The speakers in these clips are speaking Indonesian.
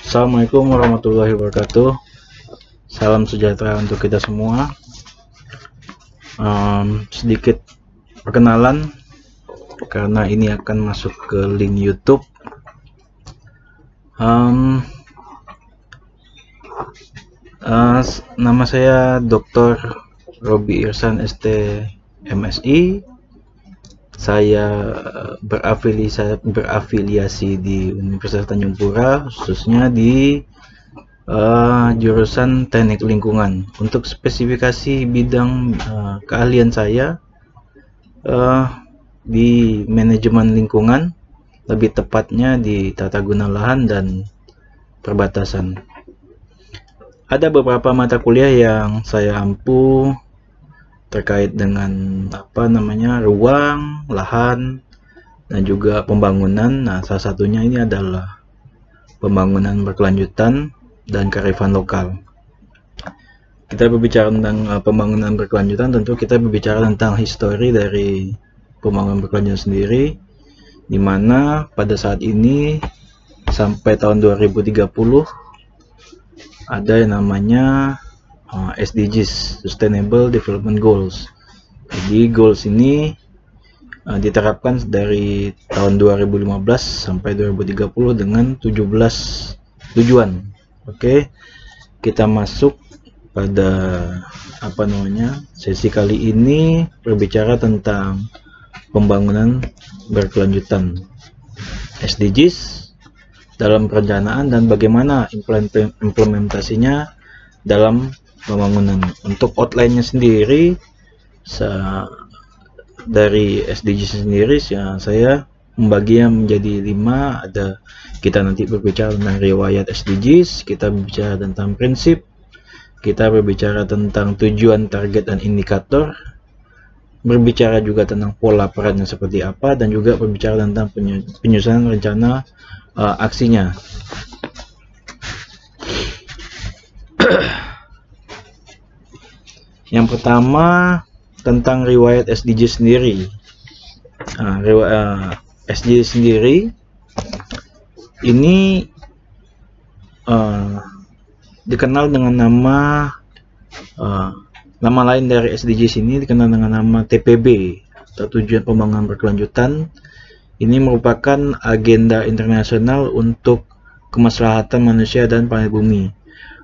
Assalamualaikum warahmatullahi wabarakatuh. Salam sejahtera untuk kita semua. Sedikit perkenalan karena ini akan masuk ke link YouTube. Nama saya Dr. Robi Irsan ST MSI. Saya berafiliasi di Universitas Tanjung Pura, khususnya di jurusan Teknik Lingkungan. Untuk spesifikasi bidang keahlian saya di manajemen lingkungan, lebih tepatnya di tata guna lahan dan perbatasan. Ada beberapa mata kuliah yang saya ampu terkait dengan ruang, lahan, dan juga pembangunan. Nah, salah satunya ini adalah pembangunan berkelanjutan dan kearifan lokal. Kita berbicara tentang pembangunan berkelanjutan, tentu kita berbicara tentang histori dari pembangunan berkelanjutan sendiri, di mana pada saat ini sampai tahun 2030 ada yang namanya SDGs, Sustainable Development Goals. Jadi goals ini diterapkan dari tahun 2015 sampai 2030 dengan 17 tujuan. Oke, kita masuk pada sesi kali ini berbicara tentang pembangunan berkelanjutan, SDGs dalam perencanaan dan bagaimana implementasinya dalam pembangunan. Untuk outline-nya sendiri dari SDGs sendiri saya membaginya menjadi 5. Kita nanti berbicara tentang riwayat SDGs, kita berbicara tentang prinsip, kita berbicara tentang tujuan, target, dan indikator, berbicara juga tentang pola perannya seperti apa, dan juga berbicara tentang penyusunan rencana aksinya. Yang pertama tentang riwayat SDG sendiri. SDG sendiri ini dikenal dengan nama lain dari SDGs ini dikenal dengan nama TPB atau Tujuan Pembangunan Berkelanjutan. Ini merupakan agenda internasional untuk kemaslahatan manusia dan planet bumi.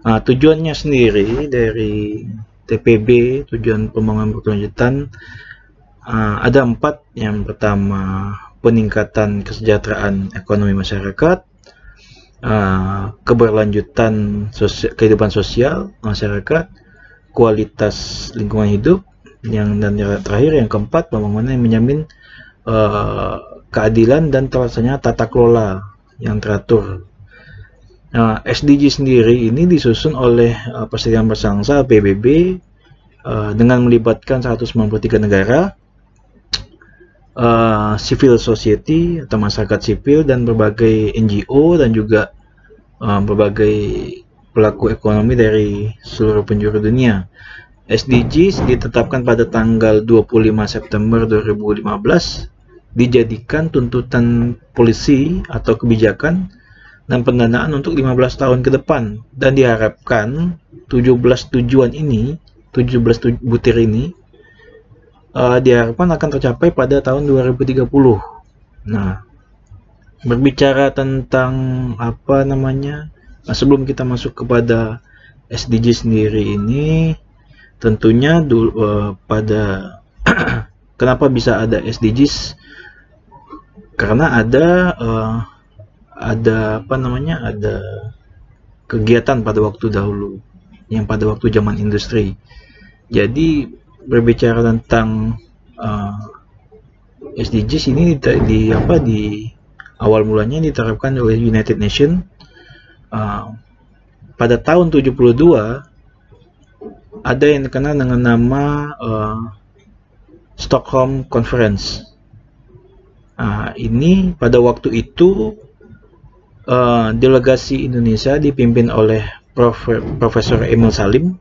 Tujuannya sendiri dari TPB, Tujuan Pembangunan Berkelanjutan, ada 4. Yang pertama, peningkatan kesejahteraan ekonomi masyarakat, keberlanjutan kehidupan sosial masyarakat, kualitas lingkungan hidup, dan yang terakhir, yang keempat, pembangunan yang menjamin keadilan dan terlaksananya tata kelola yang teratur. SDG sendiri ini disusun oleh Persatuan Berbangsa PBB dengan melibatkan 193 negara, civil society atau masyarakat sipil, dan berbagai NGO, dan juga berbagai pelaku ekonomi dari seluruh penjuru dunia. SDGs ditetapkan pada tanggal 25 September 2015, dijadikan tuntutan polisi atau kebijakan dan pendanaan untuk 15 tahun ke depan, dan diharapkan 17 tujuan ini, 17 butir ini diharapkan akan tercapai pada tahun 2030. Nah, berbicara tentang sebelum kita masuk kepada SDG sendiri ini, tentunya pada kenapa bisa ada SDGs? Karena ada kegiatan pada waktu dahulu, yang pada waktu zaman industri. Jadi berbicara tentang SDGs ini di awal mulanya diterapkan oleh United Nations pada tahun 72. Ada yang dikenal dengan nama Stockholm Conference. Ini pada waktu itu delegasi Indonesia dipimpin oleh Profesor Emil Salim,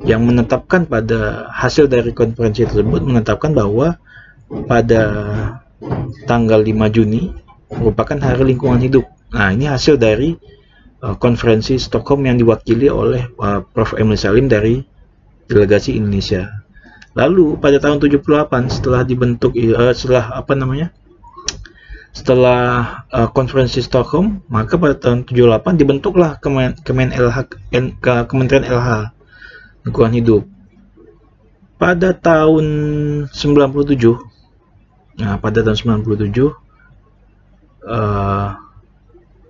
yang menetapkan pada hasil dari konferensi tersebut, menetapkan bahwa pada tanggal 5 Juni merupakan Hari Lingkungan Hidup. Nah, ini hasil dari konferensi Stockholm yang diwakili oleh Prof. Emil Salim dari delegasi Indonesia. Lalu pada tahun 78 setelah dibentuk setelah konferensi Stockholm, maka pada tahun 78 dibentuklah Kementerian LH Lingkungan Hidup. Pada tahun 97,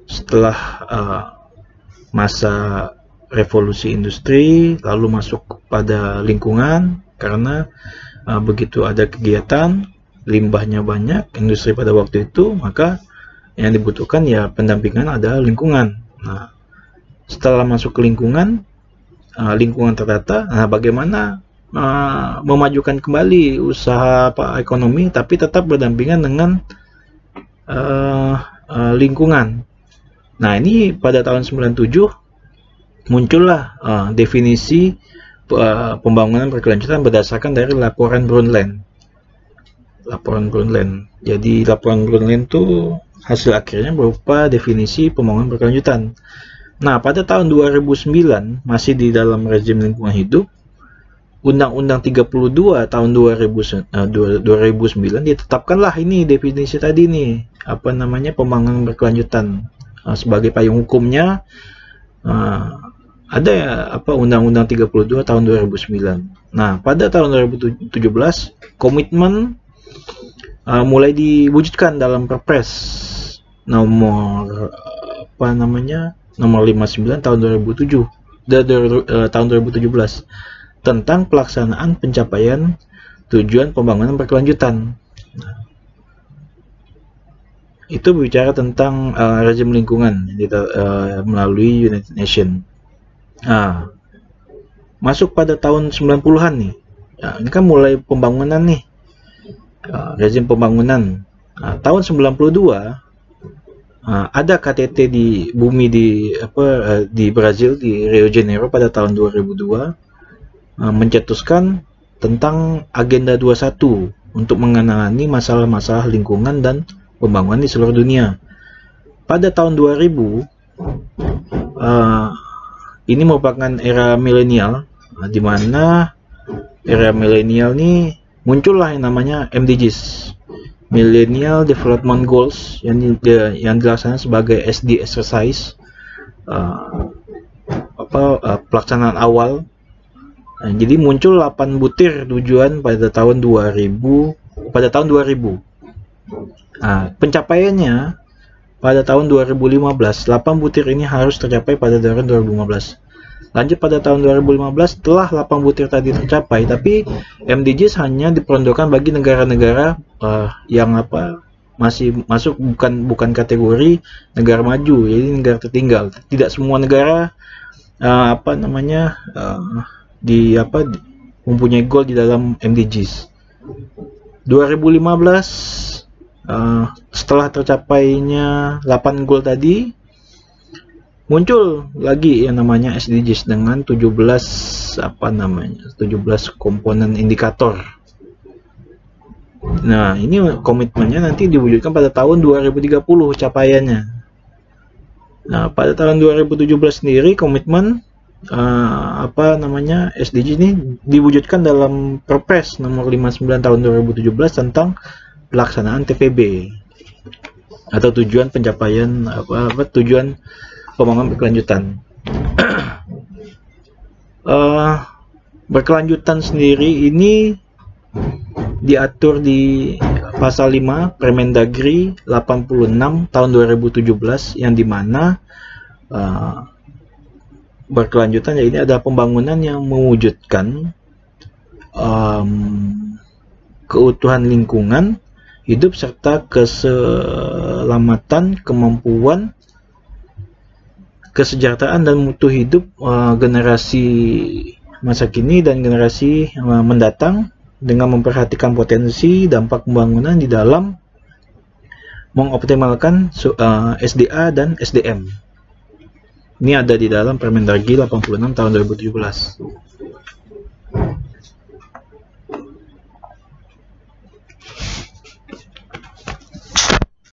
setelah masa revolusi industri, lalu masuk pada lingkungan, karena begitu ada kegiatan, limbahnya banyak, industri pada waktu itu, maka yang dibutuhkan ya pendampingan ada lingkungan. Nah, setelah masuk ke lingkungan, lingkungan tertata, nah bagaimana memajukan kembali usaha ekonomi tapi tetap berdampingan dengan lingkungan. Nah, ini pada tahun 97 muncullah definisi pembangunan berkelanjutan berdasarkan dari laporan Brundtland. Jadi laporan Brundtland itu hasil akhirnya berupa definisi pembangunan berkelanjutan. Nah, pada tahun 2009 masih di dalam rezim lingkungan hidup, Undang-Undang 32 tahun 2009 ditetapkanlah ini definisi tadi nih, pembangunan berkelanjutan. Sebagai payung hukumnya ada Undang-Undang 32 tahun 2009. Nah, pada tahun 2017 komitmen mulai diwujudkan dalam Perpres nomor 59 tahun 2017 tentang pelaksanaan pencapaian tujuan pembangunan berkelanjutan. Nah, itu berbicara tentang rezim lingkungan melalui United Nations. Nah, masuk pada tahun 90-an nih. Nah, ini kan mulai pembangunan nih. Rezim pembangunan. Nah, tahun 92 ada KTT di bumi di Brazil, di Rio de Janeiro pada tahun 2002 mencetuskan tentang Agenda 21 untuk menangani masalah-masalah lingkungan dan pembangunan di seluruh dunia. Pada tahun 2000 ini merupakan era milenial, di mana era milenial ini muncullah yang namanya MDGs, Millennial Development Goals, yang dilaksanakan sebagai SD exercise, pelaksanaan awal. Nah, jadi muncul 8 butir tujuan pada tahun 2000. Nah, pencapaiannya pada tahun 2015, 8 butir ini harus tercapai pada tahun 2015. Lanjut pada tahun 2015, setelah 8 butir tadi tercapai, tapi MDGs hanya diperuntukkan bagi negara-negara yang masih masuk bukan kategori negara maju, jadi negara tertinggal. Tidak semua negara mempunyai goal di dalam MDGs. 2015 setelah tercapainya 8 goal tadi, muncul lagi yang namanya SDGs dengan 17 komponen indikator. Nah, ini komitmennya nanti diwujudkan pada tahun 2030 capaiannya. Nah, pada tahun 2017 sendiri komitmen SDG ini diwujudkan dalam Perpres nomor 59 tahun 2017 tentang pelaksanaan TPB atau tujuan pencapaian tujuan pembangunan berkelanjutan. Berkelanjutan sendiri ini diatur di pasal 5 Permendagri 86 tahun 2017, yang dimana berkelanjutan ya ini ada pembangunan yang mewujudkan keutuhan lingkungan hidup serta keselamatan, kemampuan, kesejahteraan dan mutu hidup generasi masa kini dan generasi mendatang, dengan memperhatikan potensi dampak pembangunan di dalam mengoptimalkan SDA dan SDM. Ini ada di dalam Permendagri 86 tahun 2017.